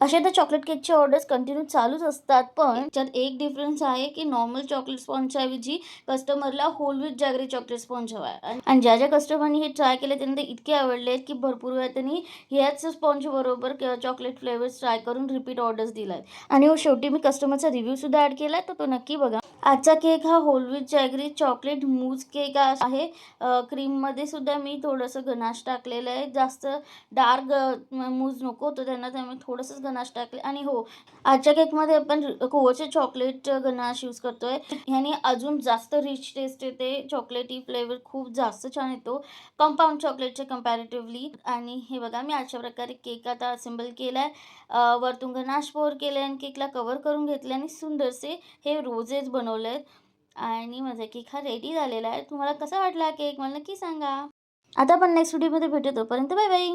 असे तर चॉकलेट केकचे ऑर्डर्स कंटिन्यू चालूच असतात, पण त्यात एक डिफरन्स आहे की नॉर्मल चॉकलेट स्पॉन्जच्या ऐवजी कस्टमरला whole wheat jaggery chocolate sponge हवा आहे. आणि ज्या ज्या कस्टमरनी हे ट्राय केले त्यांना ते इतके आवडले की भरपूर वेळा त्यांनी ह्याच स्पॉन्ज बरोबर चॉकलेट फ्लेवर्स ट्राय करून रिपीट ऑर्डर्स दिलाय. आणि शेवटी मी कस्टमरचा रिव्ह्यू सुद्धा ॲड केलाय, तर तो नक्की बघा. आजचा केक हा whole wheat jaggery chocolate mousse cake आहे. क्रीममध्ये सुद्धा मी थोडंसं गनाश टाकलेलं आहे. जास्त डार्क मूज नको होतं त्यांना, त्यामुळे थोडंसंच गनाश टाकले. आणि हो, आजच्या केकमध्ये आपण कोकोचे चॉकलेट गनाश यूज करतोय. ह्याने अजून जास्त रिच टेस्ट येते. चॉकलेटी फ्लेवर खूप जास्त छान येतो कंपाऊंड चॉकलेटच्या कंपॅरेटिव्हली. आणि हे बघा, मी अशा प्रकारे केक आता असेंबल केलाय. वरतून गनाश पोर केले आणि केकला कव्हर करून घेतले आणि सुंदरसे हे रोजेस बनवलेत. आणि माझा केक हा रेडी झालेला आहे. तुम्हाला कसा वाटला केक मला नक्की सांगा. आता आपण नेक्स्ट व्हिडिओमध्ये भेटू. तोपर्यंत बाय बाय.